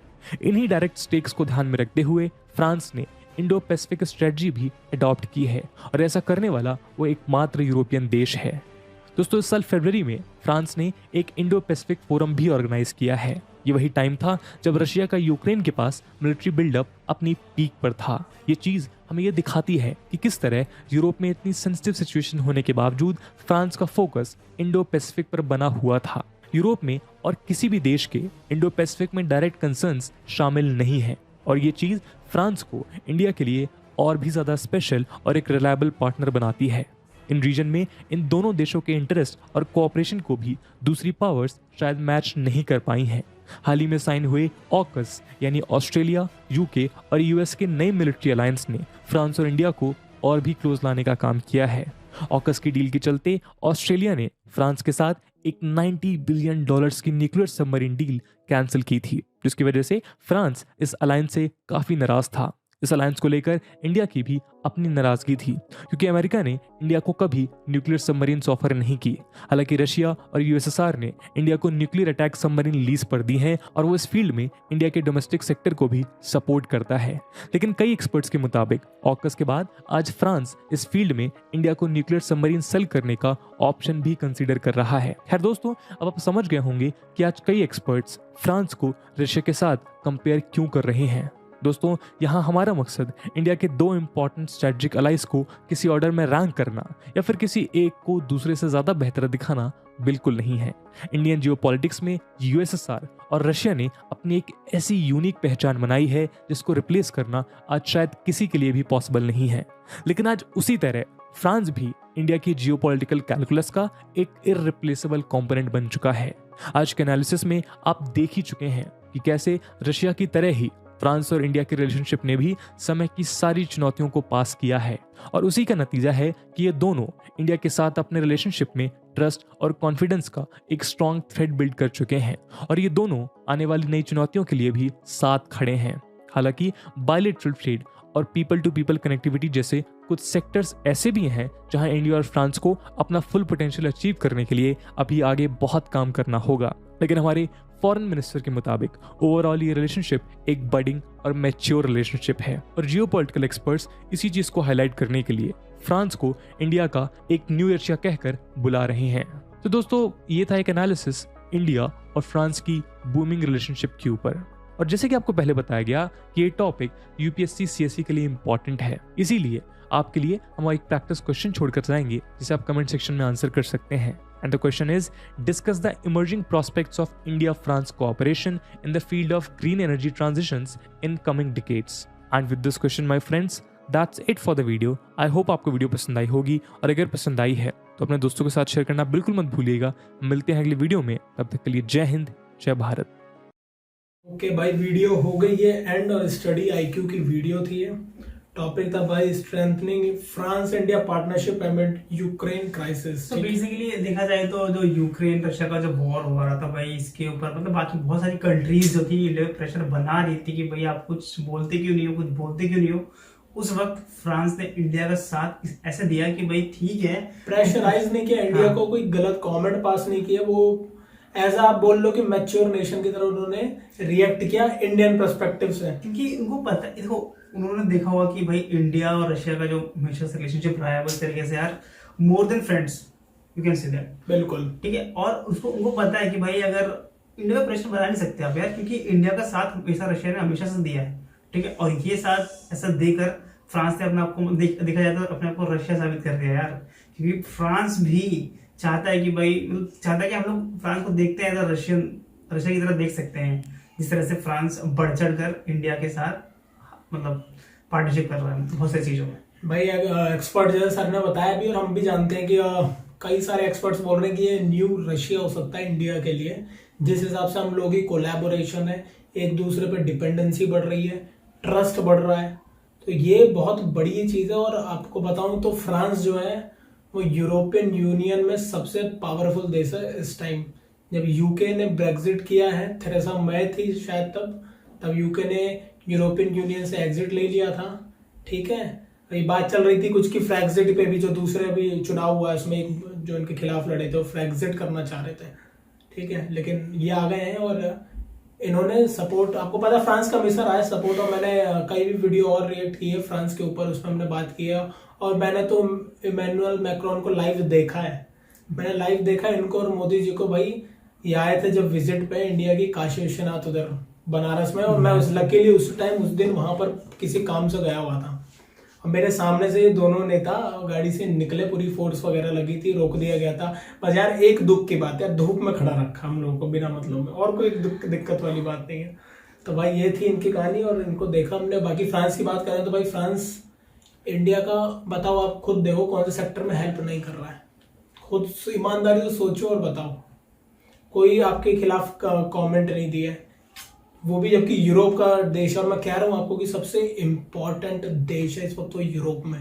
[SPEAKER 3] इन्हीं डायरेक्ट स्टेक्स को ध्यान में रखते हुए फ्रांस ने इंडो पैसिफिक स्ट्रेटजी भी अडॉप्ट की है, और ऐसा करने वाला वो एकमात्र यूरोपियन देश है। दोस्तों, इस साल फरवरी में फ्रांस ने एक इंडो पैसिफिक फोरम भी ऑर्गेनाइज किया है। ये वही टाइम था जब रशिया का यूक्रेन के पास मिलिट्री बिल्डअप अपनी पीक पर था। ये चीज़ हमें ये दिखाती है कि किस तरह यूरोप में इतनी सेंसिटिव सिचुएशन होने के बावजूद फ्रांस का फोकस इंडो पैसिफिक पर बना हुआ था। यूरोप में और किसी भी देश के इंडो पैसिफिक में डायरेक्ट कंसर्न्स शामिल नहीं है, और ये चीज़ फ्रांस को इंडिया के लिए और भी ज़्यादा स्पेशल और एक रिलायबल पार्टनर बनाती है। इन रीजन में इन दोनों देशों के इंटरेस्ट और कोऑपरेशन को भी दूसरी पावर्स शायद मैच नहीं कर पाई हैं। हाल ही में साइन हुए ऑकस यानी ऑस्ट्रेलिया, यूके और यूएस के नए मिलिट्री अलायंस ने फ्रांस और इंडिया को और भी क्लोज लाने का काम किया है। ऑकस की डील के चलते ऑस्ट्रेलिया ने फ्रांस के साथ एक $90 बिलियन की न्यूक्लियर सबमरीन डील कैंसिल की थी, जिसकी वजह से फ्रांस इस अलायंस से काफी नाराज था। इस अलायंस को लेकर इंडिया की भी अपनी नाराजगी थी, क्योंकि अमेरिका ने इंडिया को कभी न्यूक्लियर सबमरीन ऑफर नहीं की। हालांकि रशिया और यूएसएसआर ने इंडिया को न्यूक्लियर अटैक सबमरीन लीज पर दी हैं, और वो इस फील्ड में इंडिया के डोमेस्टिक सेक्टर को भी सपोर्ट करता है। लेकिन कई एक्सपर्ट्स के मुताबिक ऑकस के बाद आज फ्रांस इस फील्ड में इंडिया को न्यूक्लियर सबमरीन सेल करने का ऑप्शन भी कंसीडर कर रहा है। खैर दोस्तों, अब आप समझ गए होंगे कि आज कई एक्सपर्ट्स फ्रांस को रशिया के साथ कंपेयर क्यों कर रहे हैं। दोस्तों, यहाँ हमारा मकसद इंडिया के दो इंपॉर्टेंट स्ट्रेटेजिक अलाइज को किसी ऑर्डर में रैंक करना या फिर किसी एक को दूसरे से ज्यादा बेहतर दिखाना बिल्कुल नहीं है। इंडियन जियोपॉलिटिक्स में यूएसएसआर और रशिया ने अपनी एक ऐसी यूनिक पहचान बनाई है जिसको रिप्लेस करना आज शायद किसी के लिए भी पॉसिबल नहीं है। लेकिन आज उसी तरह फ्रांस भी इंडिया की जियोपॉलिटिकल कैलकुलस का एक इररिप्लेसेबल कंपोनेंट बन चुका है। आज के एनालिसिस में आप देख ही चुके हैं कि कैसे रशिया की तरह ही फ्रांस और इंडिया के रिलेशनशिप ने भी समय की सारी चुनौतियों को पास किया है, और उसी का नतीजा है कि ये दोनों इंडिया के साथ अपने रिलेशनशिप में ट्रस्ट और कॉन्फिडेंस का एक स्ट्रॉन्ग थ्रेड बिल्ड कर चुके हैं, और ये दोनों आने वाली नई चुनौतियों के लिए भी साथ खड़े हैं। हालांकि बायलैटरल ट्रेड और पीपल टू पीपल कनेक्टिविटी जैसे कुछ सेक्टर्स ऐसे भी हैं जहां इंडिया और फ्रांस को अपना फुल पोटेंशियल अचीव करने के लिए अभी आगे बहुत काम करना होगा। लेकिन हमारे फॉरेन मिनिस्टर के मुताबिक ओवरऑल ये रिलेशनशिप एक बडिंग और मैच्योर रिलेशनशिप है, और जियोपॉलिटिकल एक्सपर्ट्स इसी चीज को हाईलाइट करने के लिए फ्रांस को इंडिया का एक न्यू एशिया कहकर बुला रहे हैं। तो दोस्तों, ये था एक एनालिसिस इंडिया और फ्रांस की बूमिंग रिलेशनशिप के ऊपर। और जैसे कि आपको पहले बताया गया कि ये टॉपिक यूपीएससी सीएससी के लिए इंपॉर्टेंट है, इसीलिए आपके लिए हम एक प्रैक्टिस क्वेश्चन छोड़कर जाएंगे जिसे आप कमेंट सेक्शन में आंसर कर सकते हैं। And the question is, discuss the emerging prospects of India France cooperation in the field of green energy transitions in coming decades. And with this question my friends, that's it for the video. I hope आपको video पसंद आई होगी, और अगर पसंद आई है तो अपने दोस्तों के साथ शेयर करना बिल्कुल मत भूलिएगा। मिलते हैं अगली वीडियो में, तब तक के लिए जय हिंद, जय भारत।
[SPEAKER 2] ओके भाई, वीडियो हो गई है एंड, और स्टडी आईक्यू की वीडियो थी ये। टॉपिक था भाई strengthening France India partnership एमिड Ukraine crisis.
[SPEAKER 1] तो बेसिकली देखा जाए तो जो यूक्रेन रशिया का जो वॉर हो रहा था भाई, इसके ऊपर मतलब बाकी बहुत सारी कंट्रीज जो थी इंडिया पे प्रेशर बना रही थी कि भाई आप कुछ बोलते क्यों नहीं हो, कुछ बोलते क्यों नहीं हो। उस वक्त फ्रांस ने इंडिया का साथ ऐसे दिया कि भाई ठीक है,
[SPEAKER 2] प्रेशराइज नहीं किया इंडिया
[SPEAKER 1] हाँ।
[SPEAKER 2] को, कोई गलत कमेंट पास नहीं किया, वो एज आप बोल लो कि मैच्योर नेशन की तरह उन्होंने रिएक्ट किया इंडियन पर्सपेक्टिव से।
[SPEAKER 1] क्योंकि उनको पता है, देखो उन्होंने देखा हुआ कि भाई इंडिया और रशिया का जो हमेशा से रिलेशनशिप रहा है वो इस तरीके से यार more than friends, you can say that,
[SPEAKER 2] बिल्कुल
[SPEAKER 1] ठीक है। और उसको उनको पता है कि भाई अगर इंडिया का प्रेशर बना नहीं सकते आप यार, क्योंकि इंडिया का साथ हमेशा रशिया ने हमेशा से दिया है, ठीक है। और ये साथ ऐसा देकर फ्रांस ने अपने आप को देखा जाए तो अपने आप को रशिया साबित कर दिया यार, क्योंकि फ्रांस भी चाहता है कि भाई चाहता है कि हम लोग फ्रांस को देखते हैं तो रशिया की तरह देख सकते हैं, जिस तरह से फ्रांस बढ़ चढ़ कर इंडिया के साथ मतलब पार्टनरशिप कर रहा है बहुत सारी चीजों में।
[SPEAKER 2] भाई एक्सपर्ट जैसे सर ने बताया भी, और हम भी जानते हैं कि कई सारे एक्सपर्ट्स बोल रहे हैं कि ये न्यू रशिया हो सकता है इंडिया के लिए, जिस हिसाब से हम लोगों की कोलैबोरेशन है, एक दूसरे पे डिपेंडेंसी बढ़ रही है, ट्रस्ट बढ़ रहा है, तो ये बहुत बड़ी चीज़ है। और आपको बताऊं तो फ्रांस जो है वो यूरोपियन यूनियन में सबसे पावरफुल देश है इस टाइम। जब यूके ने ब्रेग्जिट किया है, थेरेसा मे थी शायद तब यूके ने यूरोपियन यूनियन से एग्जिट ले लिया था, ठीक है। अभी बात चल रही थी कुछ की फ्रैक्सिट पे भी, जो दूसरे अभी चुनाव हुआ है उसमें एक जो इनके खिलाफ लड़े थे वो फ्रैक्सिट करना चाह रहे थे, ठीक है। लेकिन ये आ गए हैं और इन्होंने सपोर्ट, आपको पता है फ्रांस का हमेशा रहा है सपोर्ट, और मैंने कई भी वीडियो और रिएक्ट की है फ्रांस के ऊपर, उसमें हमने बात की है। और मैंने तो इमैनुअल मैक्रोन को लाइव देखा है, मैंने लाइव देखा है इनको और मोदी जी को। भाई ये आए थे जब विजिट पे इंडिया की काशी विश्वनाथ उधर बनारस में, और मैं उस लकीली उस टाइम उस दिन वहां पर किसी काम से गया हुआ था, और मेरे सामने से ये दोनों नेता गाड़ी से निकले, पूरी फोर्स वगैरह लगी थी, रोक दिया गया था। बस यार एक दुख की बात है, धूप में खड़ा रखा हम लोगों को बिना मतलब में, और कोई दिक्कत वाली बात नहीं है। तो भाई ये थी इनकी कहानी और इनको देखा हमने। बाकी फ्रांस की बात करें तो भाई फ्रांस इंडिया का बताओ, आप खुद देखो कौन से सेक्टर में हेल्प नहीं कर रहा है, खुद ईमानदारी से सोचो और बताओ। कोई आपके खिलाफ कमेंट नहीं दिया, वो भी जबकि यूरोप का देश, और मैं कह रहा हूँ आपको कि सबसे इम्पोर्टेंट देश है इस वक्त तो यूरोप में।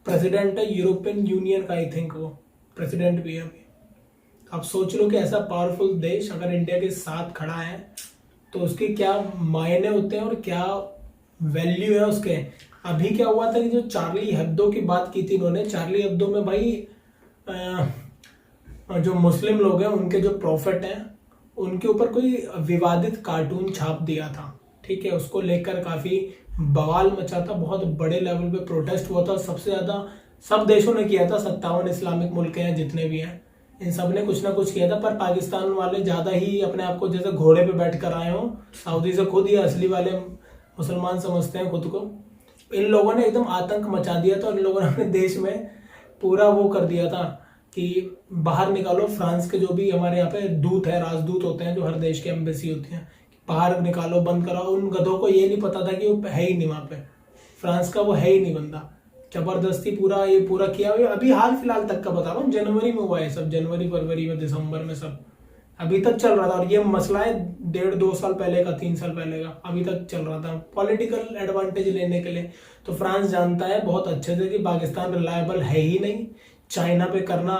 [SPEAKER 2] प्रेसिडेंट है यूरोपियन यूनियन का, आई थिंक वो प्रेसिडेंट भी है अभी। आप सोच लो कि ऐसा पावरफुल देश अगर इंडिया के साथ खड़ा है तो उसके क्या मायने होते हैं और क्या वैल्यू है उसके। अभी क्या हुआ था कि जो चार्ली हेब्दो की बात की थी इन्होंने, चार्ली हेब्दो में भाई जो मुस्लिम लोग हैं उनके जो प्रॉफिट हैं उनके ऊपर कोई विवादित कार्टून छाप दिया था, ठीक है। उसको लेकर काफी बवाल मचा था, बहुत बड़े लेवल पे प्रोटेस्ट हुआ था। सबसे ज्यादा सब देशों ने किया था, 57 इस्लामिक मुल्क हैं जितने भी हैं, इन सब ने कुछ ना कुछ किया था। पर पाकिस्तान वाले ज्यादा ही अपने आप को जैसे घोड़े पे बैठ कर आए हो, सऊदी से खुद ही असली वाले मुसलमान समझते हैं खुद को। इन लोगों ने एकदम आतंक मचा दिया था और इन लोगों ने अपने देश में पूरा वो कर दिया था कि बाहर निकालो फ्रांस के जो भी हमारे यहाँ पे दूत है, राजदूत होते हैं, जो हर देश की एम्बेसी होती है, बाहर निकालो, बंद कराओ। उन गधों को ये नहीं पता था कि वो है ही नहीं वहाँ पे, फ्रांस का वो है ही नहीं बंदा। जबरदस्ती पूरा किया हुआ। अभी हाल फिलहाल तक का बता रहा हूँ, जनवरी में हुआ है सब, जनवरी फरवरी में दिसंबर में सब अभी तक चल रहा था। और ये मसला है 1.5-2 साल पहले का, 3 साल पहले का, अभी तक चल रहा था पॉलिटिकल एडवांटेज लेने के लिए। तो फ्रांस जानता है बहुत अच्छे से कि पाकिस्तान रिलायबल है ही नहीं। चाइना पे करना,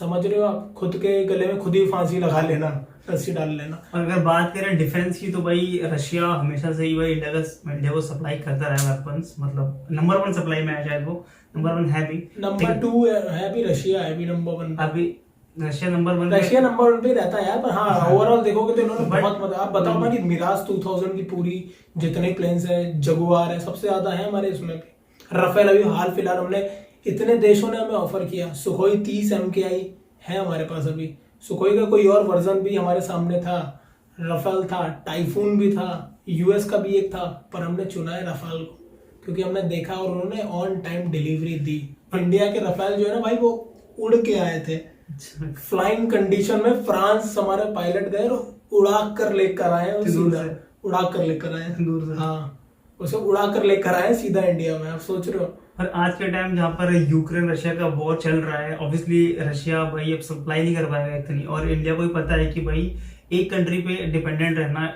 [SPEAKER 2] समझ रहे हो आप, खुद के गले में खुद ही फांसी लगा लेना, रस्सी डाल लेना।
[SPEAKER 1] और अगर बात करें डिफेंस की तो भाई रशिया हमेशा से ही भाई इंडिया को सप्लाई करता रहा वेपन्स, मतलब नंबर 1 सप्लाई में है, शायद वो नंबर 1 है भी,
[SPEAKER 2] नंबर 2 है अभी रशिया, है भी नंबर 1।
[SPEAKER 1] अभी रशिया नंबर
[SPEAKER 2] 1 पे रहता है यार। पर हाँ ओवरऑल देखोगे तो इन्होंने बहुत मतलब, आप बताओ ना कि मिराज 2000 की पूरी जितने प्लेन्स है, जगुआर है, सबसे ज्यादा है हमारे इसमें भी। राफेल अभी हाल फिलहाल हमने, इतने देशों ने हमें ऑफर किया। सुखोई 30 MKI है हमारे पास अभी, सुखोई का कोई और वर्जन भी हमारे सामने था, रफेल था, टाइफून भी था, यूएस का भी एक था, पर हमने चुना है रफेल को क्योंकि हमने देखा और उन्होंने on time delivery the. India के रफेल जो है ना भाई वो उड़ के आए थे, फ्लाइंग कंडीशन में फ्रांस हमारे पायलट गए और उड़ा कर लेकर आए, उड़ा कर लेकर आए दूर से, हाँ उसे उड़ा कर लेकर आए सीधा इंडिया में। आप सोच रहे हो।
[SPEAKER 1] और आज के टाइम जहाँ पर यूक्रेन रशिया का वॉर चल रहा है, ऑब्वियसली रशिया भाई अब सप्लाई नहीं कर पाएगा इतनी, और इंडिया को भी पता है कि भाई एक कंट्री पे डिपेंडेंट रहना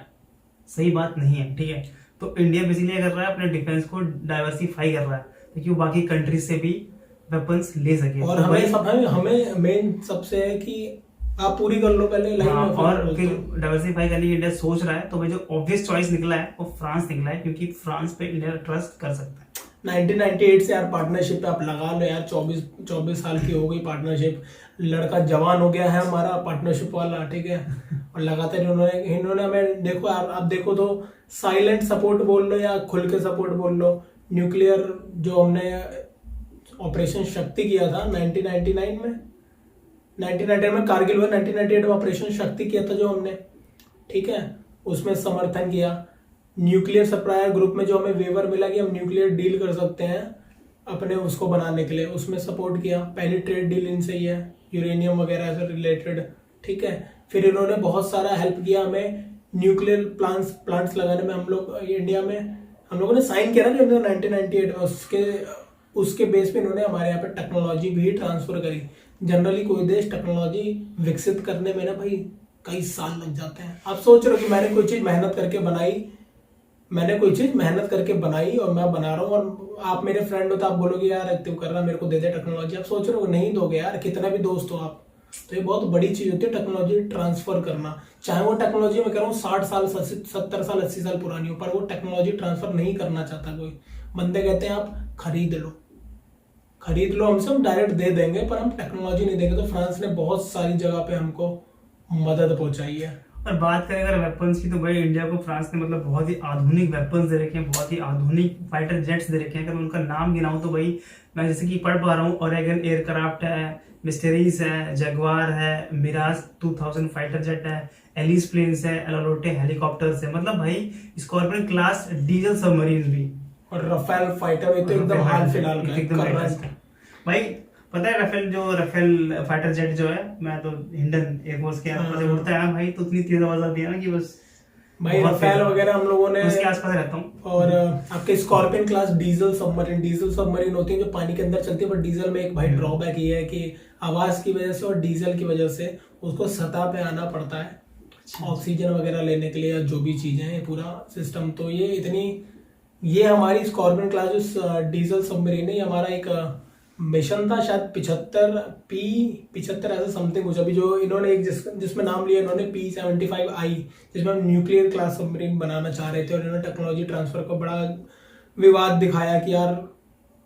[SPEAKER 1] सही बात नहीं है, ठीक है। तो इंडिया बेसिकली कर रहा है अपने डिफेंस को डाइवर्सिफाई कर रहा है ताकि वो बाकी कंट्री से भी वेपन्स ले सके।
[SPEAKER 2] और हमें मेन सबसे है कि आप पूरी कर लो पहले लाइन में,
[SPEAKER 1] और फिर डाइवर्सिफाई करने की इंडिया सोच रहा है। तो भाई जो ऑब्वियस चॉइस निकला है वो फ्रांस निकला है क्योंकि फ्रांस पे इंडिया ट्रस्ट कर सकता है।
[SPEAKER 2] 1998 से यार पार्टनरशिप पे आप लगा लो यार, 24 साल की हो गई पार्टनरशिप, लड़का जवान हो गया है हमारा पार्टनरशिप वाला, ठीक है। और लगातार इन्होंने हमें देखो आप देखो तो साइलेंट सपोर्ट बोल लो या खुल के सपोर्ट बोल लो, न्यूक्लियर जो हमने ऑपरेशन शक्ति किया था 1999 में कारगिल में, 1998 में ऑपरेशन शक्ति किया था जो हमने, ठीक है, उसमें समर्थन किया। न्यूक्लियर सप्लायर ग्रुप में जो हमें वेवर मिला कि हम न्यूक्लियर डील कर सकते हैं अपने उसको बनाने के लिए, उसमें सपोर्ट किया। पहली ट्रेड डील इनसे ही है, यूरेनियम वगैरह से रिलेटेड, ठीक है। फिर इन्होंने बहुत सारा हेल्प किया हमें न्यूक्लियर प्लांट्स लगाने में। हम लोग इंडिया में हम लोगों ने साइन किया ना 1998 में, उसके बेस पे इन्होंने हमारे यहाँ पे टेक्नोलॉजी भी ट्रांसफर करी। जनरली कोई देश टेक्नोलॉजी विकसित करने में ना भाई कई साल लग जाते हैं। आप सोच रहे हो कि मैंने कोई चीज मेहनत करके बनाई और मैं बना रहा हूँ, और आप मेरे फ्रेंड हो तो आप बोलोगे यार तू कर रहा मेरे को दे दे टेक्नोलॉजी। आप सोच रहे हो नहीं दोगे यार, कितना भी दोस्त हो आप। तो ये बहुत बड़ी चीज होती है टेक्नोलॉजी ट्रांसफर करना, चाहे वो टेक्नोलॉजी मैं कह रहा हूँ 60 साल 70 साल 80 साल पुरानी हो, पर वो टेक्नोलॉजी ट्रांसफर नहीं करना चाहता कोई। बंदे कहते हैं आप खरीद लो हमसे, हम डायरेक्ट दे देंगे पर हम टेक्नोलॉजी नहीं देंगे। तो फ्रांस ने बहुत सारी जगह पे हमको मदद पहुंचाई है।
[SPEAKER 1] और बात करें अगर वेपन्स की तो भाई इंडिया को फ्रांस ने मतलब बहुत ही आधुनिक वेपन्स दे रखे हैं, बहुत ही आधुनिक फाइटर जेट्स दे रखे हैं। अगर उनका नाम गिनाऊं तो भाई मैं जैसे कि पढ़ पा रहा हूँ, ओरेगन एयरक्राफ्ट है, मिस्टेरिस है, जगवार है, मिराज 2000 फाइटर जेट है, एलिस प्लेन्स है, एलोटे हेलीकॉप्टर्स है, मतलब भाई स्कॉर्पियन क्लास डीजल सबमरीन भी,
[SPEAKER 2] और रफेल फाइटर तो एकदम हाल फिलहाल में
[SPEAKER 1] एकदम भाई पता है रफेल फाइटर जेट जो है, मैं तो हिंडन एयरफोर्स के आसपास से उड़ता है ना भाई, तो इतनी तेज आवाज आती है ना कि बस
[SPEAKER 2] भाई रफेल वगैरह हम लोगों ने
[SPEAKER 1] उसके आसपास रहता हूँ।
[SPEAKER 2] और आपके स्कॉर्पियन क्लास डीजल सबमरीन होती है जो पानी के अंदर चलती है, पर डीजल में एक भाई ड्रॉबैक ये है कि आवाज की वजह से और डीजल की वजह से उसको सतह पे आना पड़ता है ऑक्सीजन वगैरह लेने के लिए या जो भी चीजें हैं, पूरा सिस्टम। तो ये हमारी स्कॉर्पियन क्लास जो डीजल सबमरीन है, ये हमारा एक मिशन था शायद 75 ऐसा समथिंग कुछ। अभी जो इन्होंने एक जिसमें नाम लिया इन्होंने P-75I, जिसमें हम न्यूक्लियर क्लास सबमरीन बनाना चाह रहे थे, और इन्होंने टेक्नोलॉजी ट्रांसफर को बड़ा विवाद दिखाया कि यार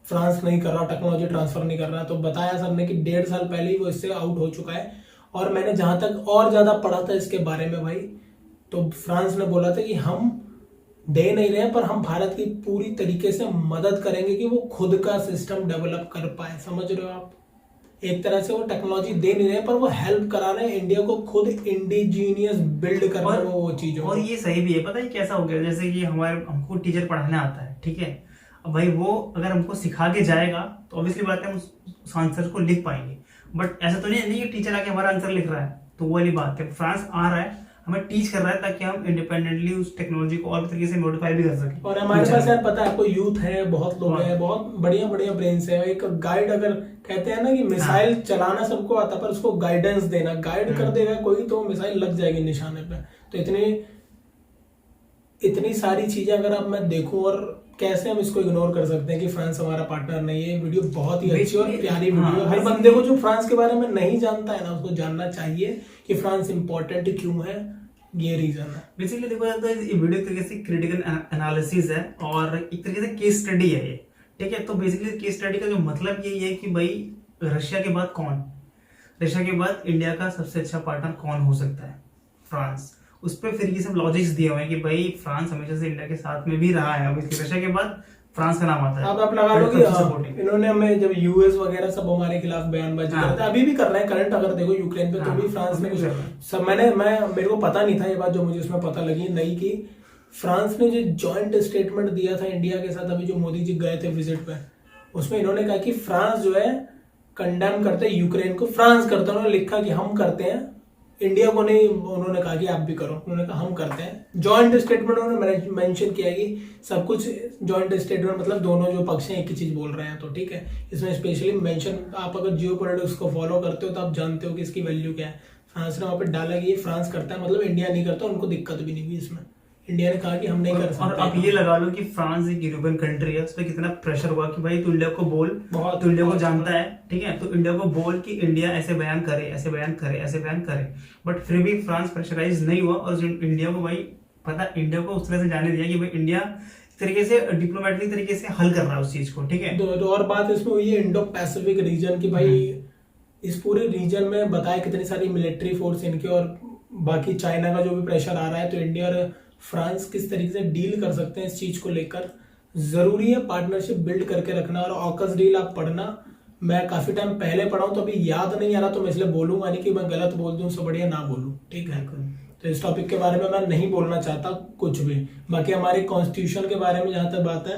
[SPEAKER 2] फ्रांस नहीं कर रहा, टेक्नोलॉजी ट्रांसफर नहीं कर रहा। तो बताया सबने कि 1.5 साल पहले ही वो इससे आउट हो चुका है। और मैंने जहां तक और ज्यादा पढ़ा था इसके बारे में भाई, तो फ्रांस ने बोला था कि हम दे नहीं रहे हैं पर हम भारत की पूरी तरीके से मदद करेंगे कि वो खुद का सिस्टम डेवलप कर पाए। समझ रहे हो आप, एक तरह से वो टेक्नोलॉजी दे नहीं रहे पर वो हेल्प करा रहे हैं इंडिया को खुद इंडिजीनियस बिल्ड करने में वो चीजों।
[SPEAKER 1] और ये सही भी है, पता है कैसा हो गया, जैसे कि हमको टीचर पढ़ाने आता है, ठीक है, अब भाई वो अगर हमको सिखा के जाएगा तो ऑब्वियसली बात है हम उस आंसर को लिख पाएंगे। बट ऐसा तो नहीं कि टीचर आके हमारा आंसर लिख रहा है, तो वो वाली बात है। फ्रांस आ रहा है, हमें टीच कर रहा है ताकि हम इंडिपेंडेंटली उस टेक्नोलॉजी को और भी तरीके से मॉडिफाई भी कर सकें।
[SPEAKER 2] और हमारे पास यार पता है आपको यूथ है, बहुत लोग हैं, बहुत बढ़िया ब्रेन्स है। एक गाइड, अगर कहते हैं ना कि मिसाइल चलाना सबको आता पर उसको गाइडेंस देना, गाइड कर देगा कोई तो मिसाइल लग जाएगी निशाने पे। तो इतनी सारी चीजें अगर अब मैं देखूं, और कैसे हम इसको इग्नोर कर सकते हैं कि फ्रांस हमारा पार्टनर नहीं है। वीडियो बहुत ही अच्छी और प्यारी वीडियो है। हर बंदे को जो फ्रांस के बारे में नहीं जानता है ना, उसको जानना चाहिए कि फ्रांस इंपॉर्टेंट क्यों है, ये रीजन है।
[SPEAKER 1] बेसिकली देखो जाता है, ये वीडियो तरीके से क्रिटिकल एनालिसिस है और एक तरीके से केस स्टडी है ये, ठीक है। तो बेसिकली केस स्टडी का जो मतलब यही है कि भाई रशिया के बाद कौन, रशिया के बाद इंडिया का सबसे अच्छा पार्टनर कौन हो सकता है, फ्रांस। उस पर फिर ये सब लॉजिक्स दिए हुए हैं कि भाई फ्रांस हमेशा से इंडिया के साथ में भी रहा है, अब रशिया के बाद फ्रांस का नाम आता है।
[SPEAKER 2] अब आप लगा लो कि
[SPEAKER 1] सबसे
[SPEAKER 2] हाँ,
[SPEAKER 1] supportive।
[SPEAKER 2] इन्होंने हमें जब यूएस वगैरह सब हमारे खिलाफ बयानबाजी कर रहे थे, अभी भी कर रहे हैं करंट, अगर देखो यूक्रेन पे तो भी फ्रांस ने कुछ सब मेरे को पता नहीं था ये बात, जो मुझे उसमें पता लगी नई की फ्रांस ने जो जॉइंट स्टेटमेंट दिया था इंडिया के साथ, अभी जो मोदी जी गए थे विजिट पे, उसमें इन्होंने कहा कि फ्रांस जो है कंडेम करते हैं यूक्रेन को, फ्रांस करता है, उन्होंने लिखा कि हम करते हैं, इंडिया को नहीं उन्होंने कहा कि आप भी करो, उन्होंने कहा हम करते हैं। जॉइंट स्टेटमेंट उन्होंने मेंशन किया कि सब कुछ जॉइंट स्टेटमेंट मतलब दोनों जो पक्ष हैं एक ही चीज बोल रहे हैं, तो ठीक है। इसमें स्पेशली मेंशन, आप अगर जियोपॉलिटिक्स को फॉलो करते हो तो आप जानते हो कि इसकी वैल्यू क्या है। फ्रांस ने वहां पे डाला कि ये फ्रांस करता है, मतलब इंडिया नहीं करता, उनको दिक्कत भी नहीं हुई इसमें। इंडिया ने कहा कि हम नहीं कर सकते।
[SPEAKER 1] और अब ये लगा लो कि फ्रांस एक यूरोपियन कंट्री है, उस पर कितना प्रेशर हुआ कि भाई तू इंडिया को बोल,
[SPEAKER 2] बहुत
[SPEAKER 1] तो इंडिया को जानता है, ठीक है, तो इंडिया को बोल कि इंडिया ऐसे बयान करे, ऐसे बयान करे, ऐसे बयान करे, बट फिर भी फ्रांस प्रेशराइज नहीं हुआ और इंडिया को भाई पता, इंडिया को उस तरह से जाने दिया कि भाई इंडिया इस तरीके से डिप्लोमेटिक तरीके से हल कर रहा है उस चीज को, ठीक है।
[SPEAKER 2] तो और बात इसमें हुई है इंडो पैसिफिक रीजन की, भाई इस पूरे रीजन में बताया कितनी सारी मिलिट्री फोर्स इनकी, और बाकी चाइना का जो भी प्रेशर आ रहा है, तो इंडिया और फ्रांस किस तरीके से डील कर सकते हैं इस चीज को लेकर। जरूरी है पार्टनरशिप बिल्ड करके रखना। और ऑकस डील आप पढ़ना, मैं काफी टाइम पहले पढ़ा हूं तो अभी याद नहीं आ रहा, तो मैं इसलिए बोलूंगा नहीं कि मैं गलत बोल दूं, उससे बढ़िया ना बोलूं, ठीक है। तो इस टॉपिक के बारे में मैं नहीं बोलना चाहता कुछ भी। बाकी हमारे कॉन्स्टिट्यूशन के बारे में जहां तक बात है,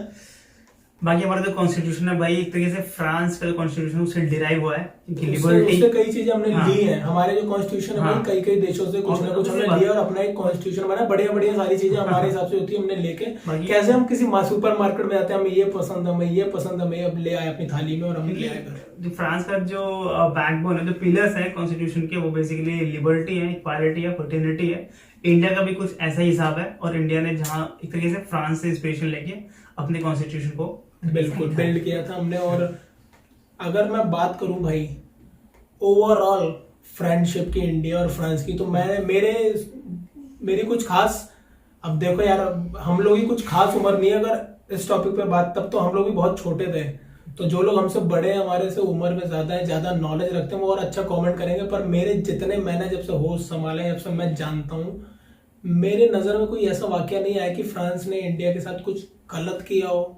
[SPEAKER 1] बाकी हमारा जो कॉन्स्टिट्यूशन है भाई एक तरीके से फ्रांस का जो कॉन्स्टिट्यूशन उससे डिराइव हुआ है कि लिबर्टी,
[SPEAKER 2] उससे कई चीजें हमने
[SPEAKER 1] हाँ,
[SPEAKER 2] ली हैं। हमारे जो कॉन्स्टिट्यूशन है भाई कई कई देशों से कुछ ना कुछ हमने लिया और अपना एक कॉन्स्टिट्यूशन बना। बढ़िया बढ़िया सारी चीजें हमारे हिसाब से होती है, हमने लेके कैसे हम किसी सुपर मार्केट में जाते हैं, हमें ये पसंद है, हमें ये पसंद है, हमें अब ले आए अपनी थाली में और हम ले आए।
[SPEAKER 1] जो फ्रांस का जो बैकबोन है, जो पिलर्स है कॉन्स्टिट्यूशन के, वो बेसिकली लिबर्टी है, इक्वालिटी है, फर्टिलिटी है। इंडिया का भी कुछ ऐसा ही हिसाब है, और इंडिया ने जहाँ एक तरीके से फ्रांस से इंस्पिरेशन लेके अपने कॉन्स्टिट्यूशन को
[SPEAKER 2] बिल्कुल बिल्ड किया था हमने। और अगर मैं बात करूं भाई ओवरऑल फ्रेंडशिप की इंडिया और फ्रांस की, तो मेरी कुछ खास, अब देखो यार हम लोग ही कुछ खास उम्र नहीं है अगर इस टॉपिक पे बात, तब तो हम लोग भी बहुत छोटे थे। तो जो लोग हमसे बड़े हैं, हमारे से उम्र में ज्यादा है, ज्यादा नॉलेज रखते हैं, वो और अच्छा कमेंट करेंगे। पर मेरे जितने मैंने जब से होश संभाले, जब से मैं जानता हूँ, मेरे नजर में कोई ऐसा वाकया नहीं आया कि फ्रांस ने इंडिया के साथ कुछ गलत किया हो,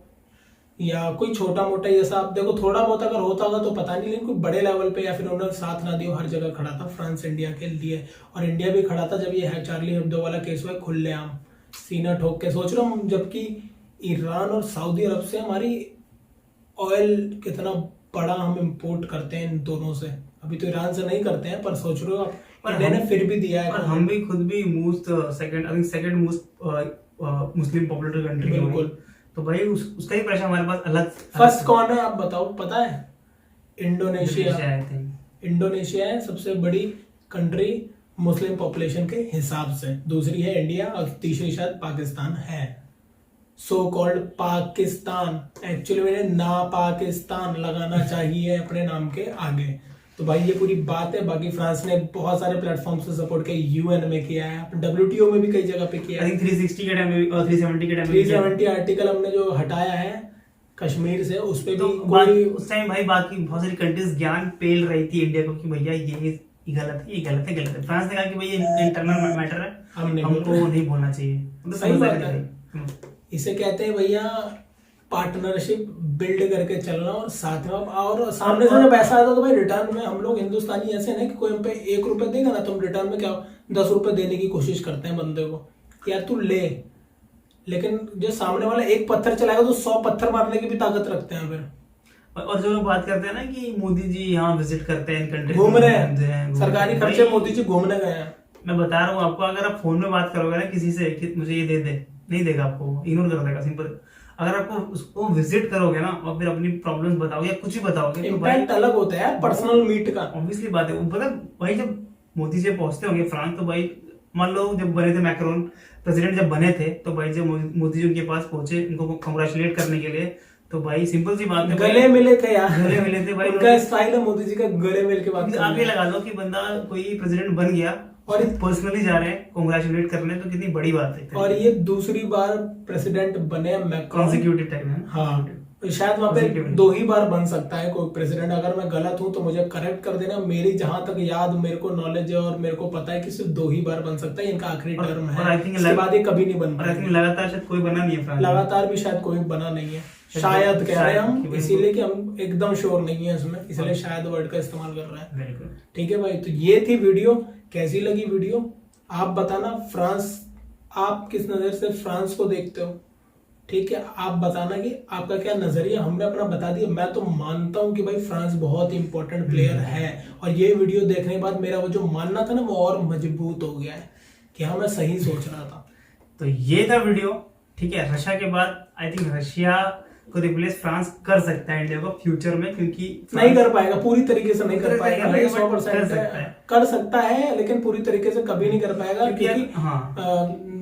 [SPEAKER 2] या कोई छोटा मोटा जैसा। आप देखो थोड़ा बहुत अगर होता होगा तो पता नहीं, लेकिन कोई बड़े लेवल पे या फिर उन्होंने साथ ना दिया, हर जगह खड़ा था फ्रांस इंडिया के लिए। और इंडिया भी खड़ा था जब ये है चार्ली हेब्डो वाला केस हुआ, खुलेआम सीना ठोक के। सोच रहा हूँ जबकि ईरान और सऊदी अरब से हमारी ऑयल कितना बड़ा हम इंपोर्ट करते हैं इन दोनों से। अभी तो ईरान से नहीं करते हैं, पर सोच रहे हो आप इंडिया ने फिर भी दिया है।
[SPEAKER 1] और हम भी खुद भी सेकंड मोस्ट मुस्लिम पॉपुलेटेड कंट्री।
[SPEAKER 2] बिल्कुल।
[SPEAKER 1] तो भाई उसका ही प्रेशर हमारे पास अलग।
[SPEAKER 2] फर्स्ट कौन है आप बताओ, पता है? इंडोनेशिया
[SPEAKER 1] है।
[SPEAKER 2] इंडोनेशिया है सबसे बड़ी कंट्री मुस्लिम पॉपुलेशन के हिसाब से। दूसरी है इंडिया और तीसरी शायद पाकिस्तान है। सो कॉल्ड पाकिस्तान, एक्चुअली मैंने ना पाकिस्तान लगाना चाहिए अपने नाम के आगे। तो भाई ये पूरी बात है। बाकी फ्रांस ने बहुत सारे प्लेटफॉर्म से सपोर्ट किया, यूएन में किया है, WTO में भी कई जगह पे किया है।
[SPEAKER 1] 360 के टाइम में और 370 के टाइम में
[SPEAKER 2] 370 आर्टिकल हमने जो हटाया है कश्मीर से, उस पे
[SPEAKER 1] तो
[SPEAKER 2] भी कोई
[SPEAKER 1] उस टाइम भाई बाकी बहुत सारी कंट्रीज ज्ञान पेल रही थी इंडिया को कि भैया ये गलत है, ये गलत है, गलत है। फ्रांस ने कहा कि भाई ये इंटरनल मैटर है, हमको नहीं बोलना चाहिए। तो
[SPEAKER 2] सही बात है। इसे कहते हैं भैया पार्टनरशिप बिल्ड करके चलना, और साथ में और सामने से जब ऐसा आता तो भाई रिटर्न में हम लोग हिंदुस्तानी ऐसे ना कि कोई हम पे 1 रुपए देगा ना तो हम रिटर्न में क्या 10 रुपए देने की कोशिश करते हैं बंदे को, यार तू ले। लेकिन जो सामने वाला 1 पत्थर चलाएगा तो 100 पत्थर मारने की भी ताकत रखते हैं फिर।
[SPEAKER 1] और जो लोग बात करते हैं ना कि मोदी जी यहाँ विजिट करते हैं, कंट्री
[SPEAKER 2] घूम रहे हैं, सरकारी खर्चे मोदी जी घूमने गए हैं।
[SPEAKER 1] मैं बता रहा हूँ आपको, अगर आप फोन में बात करोगे ना किसी से कि मुझे ये दे दे, नहीं देगा आपको, इग्नोर कर देगा सिंपल। अगर आपको उसको विजिट करोगे ना और फिर अपनी प्रॉब्लम्स बताओगे या कुछ भी बताओगे,
[SPEAKER 2] इम्पैक्ट अलग होता है पर्सनल मीट का।
[SPEAKER 1] ऑब्वियसली बात है। पता भाई जब मोदी जी पहुंचते होंगे फ्रांस, तो भाई मान लो जब बने थे मैक्रोन प्रेसिडेंट जब बने थे, तो भाई जब मोदी जी उनके पास पहुंचे उनको कंग्रेचुलेट करने के लिए, तो भाई सिंपल सी बात है,
[SPEAKER 2] गले मिले थे यार,
[SPEAKER 1] गले मिले थे भाई।
[SPEAKER 2] उनका स्टाइल है मोदी जी का, गले मिल के बात।
[SPEAKER 1] आप ये लगा लो कि बंदा कोई प्रेसिडेंट बन गया और पर्सनली जा रहे हैं कांग्रेचुलेट करने, तो कितनी बड़ी बात है।
[SPEAKER 2] और ये दूसरी बार प्रेसिडेंट बने मैक्रोन
[SPEAKER 1] कॉन्सिक्यूटिव टाइम है।
[SPEAKER 2] हाँ, शायद वहां पे
[SPEAKER 1] Positive.
[SPEAKER 2] 2 ही बार बन सकता है कोई प्रेसिडेंट। अगर मैं गलत हूं तो मुझे करेक्ट कर देना। मेरी जहां तक याद, मेरे को नॉलेज है और मेरे को पता है कि सिर्फ 2 ही बार बन सकता है, इनका आखिरी टर्म
[SPEAKER 1] और
[SPEAKER 2] है।
[SPEAKER 1] I think
[SPEAKER 2] इसके बाद ये कभी नहीं बन
[SPEAKER 1] और आई थिंक
[SPEAKER 2] पाएगा।
[SPEAKER 1] लगातार शायद कोई बना नहीं है फ्रांस में।
[SPEAKER 2] लगातार भी शायद कोई बना नहीं है, शायद कह रहे हैं हम,
[SPEAKER 1] शायद,
[SPEAKER 2] इसीलिए कि हम एकदम श्योर नहीं है इसमें, इसलिए शायद वर्ड का इस्तेमाल कर रहा है।
[SPEAKER 1] बिल्कुल।
[SPEAKER 2] ठीक है भाई, तो ये थी वीडियो। कैसी लगी वीडियो आप बताना। फ्रांस, आप किस नजर से फ्रांस को देखते हो, ठीक है, आप बताना कि आपका क्या नजरिया। हमने अपना बता दिया। मैं तो मानता हूं कि भाई फ्रांस बहुत इंपॉर्टेंट प्लेयर है, और ये वीडियो देखने के बाद मेरा वो जो मानना था ना वो और मजबूत हो गया है कि हाँ मैं सही सोच रहा था।
[SPEAKER 1] तो ये था वीडियो, ठीक है। रशिया के बाद आई थिंक रशिया को रिप्लेस फ्रांस कर सकता है इंडिया को फ्यूचर में, क्योंकि
[SPEAKER 2] नहीं कर पाएगा, पूरी तरीके से नहीं कर पाएगा,
[SPEAKER 1] नहीं,
[SPEAKER 2] ये
[SPEAKER 1] but
[SPEAKER 2] 100% कर सकता है, लेकिन पूरी तरीके से कभी नहीं कर पाएगा, क्योंकि
[SPEAKER 1] हाँ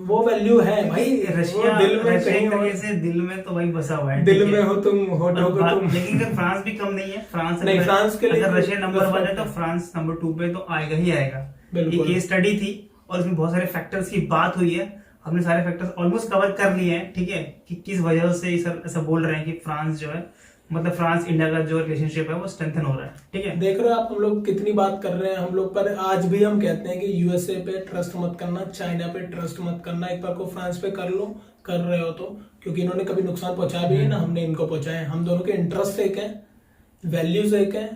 [SPEAKER 2] वो वैल्यू है भाई।
[SPEAKER 1] रशिया
[SPEAKER 2] वो दिल में
[SPEAKER 1] रशिया
[SPEAKER 2] कहीं
[SPEAKER 1] एक
[SPEAKER 2] और-
[SPEAKER 1] तरीके से दिल में तो वही बसा हुआ है,
[SPEAKER 2] दिल
[SPEAKER 1] ठीक
[SPEAKER 2] में
[SPEAKER 1] है।
[SPEAKER 2] हो तुम, होठों
[SPEAKER 1] और
[SPEAKER 2] को
[SPEAKER 1] बात-
[SPEAKER 2] तुम।
[SPEAKER 1] लेकिन अगर फ्रांस भी कम नहीं है, फ्रांस
[SPEAKER 2] नहीं,
[SPEAKER 1] अगर-
[SPEAKER 2] फ्रांस के लिए
[SPEAKER 1] अगर रशिया नंबर 1 है तो
[SPEAKER 2] respect
[SPEAKER 1] फ्रांस नंबर 2 पे तो आएगा ही आएगा। ये
[SPEAKER 2] बिल्कुल।
[SPEAKER 1] केस स्टडी थी और इसमें बहुत सारे फैक्टर्स की बात हुई है। हमने सारे फैक्टर्स ऑलमोस्ट कवर कर लिए हैं, ठीक है, कि किस वजह से सर ऐसा बोल रहे हैं कि फ्रांस जो है, मतलब फ्रांस इंडिया का जो रिलेशनशिप है वो स्ट्रेंथन हो रहा है, ठीक है।
[SPEAKER 2] देख रहे हो आप, हम लोग कितनी बात कर रहे हैं हम लोग, पर आज भी हम कहते हैं कि यूएसए पे ट्रस्ट मत करना, चाइना पे ट्रस्ट मत करना। एक बार को फ्रांस पे कर लो, कर रहे हो तो, क्योंकि इन्होंने कभी नुकसान पहुंचाया भी है ना, हमने इनको पहुंचाया है। हम दोनों के इंटरेस्ट एक है, वैल्यूज एक है,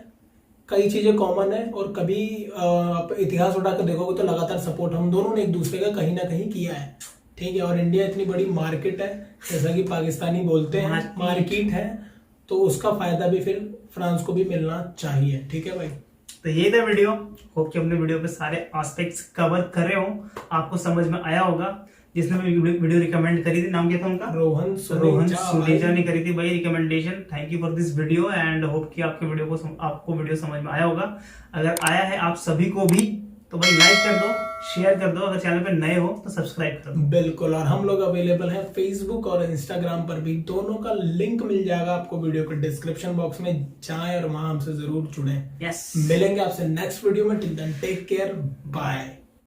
[SPEAKER 2] कई चीजें कॉमन है, और कभी आप इतिहास उठा कर देखोगे तो लगातार सपोर्ट हम दोनों ने एक दूसरे का कहीं ना कहीं किया है, ठीक है। और इंडिया इतनी बड़ी मार्केट है, जैसा कि पाकिस्तानी बोलते हैं, मार्केट है, तो उसका फायदा भी फिर फ्रांस को भी मिलना चाहिए, ठीक है भाई।
[SPEAKER 1] तो ये था वीडियो। होप कि अपने वीडियो पे सारे एस्पेक्ट्स कवर करे हो, आपको समझ में आया होगा। जिसने वीडियो रिकमेंड करी थी, नाम क्या था उनका?
[SPEAKER 2] रोहन
[SPEAKER 1] सुनेजा ने करी थी भाई recommendation. Thank you for this video and hope कि आपके आपको वीडियो समझ में आया होगा। अगर आया है आप सभी को भी तो भाई लाइक कर दो, शेयर कर दो, अगर चैनल पे नए हो तो सब्सक्राइब कर दो।
[SPEAKER 2] बिल्कुल। और हम लोग अवेलेबल हैं फेसबुक और इंस्टाग्राम पर भी, दोनों का लिंक मिल जाएगा आपको वीडियो के डिस्क्रिप्शन बॉक्स में। जाएं और वहां हमसे जरूर जुड़ें।
[SPEAKER 1] यस,
[SPEAKER 2] मिलेंगे आपसे नेक्स्ट वीडियो में। Till then take care, bye.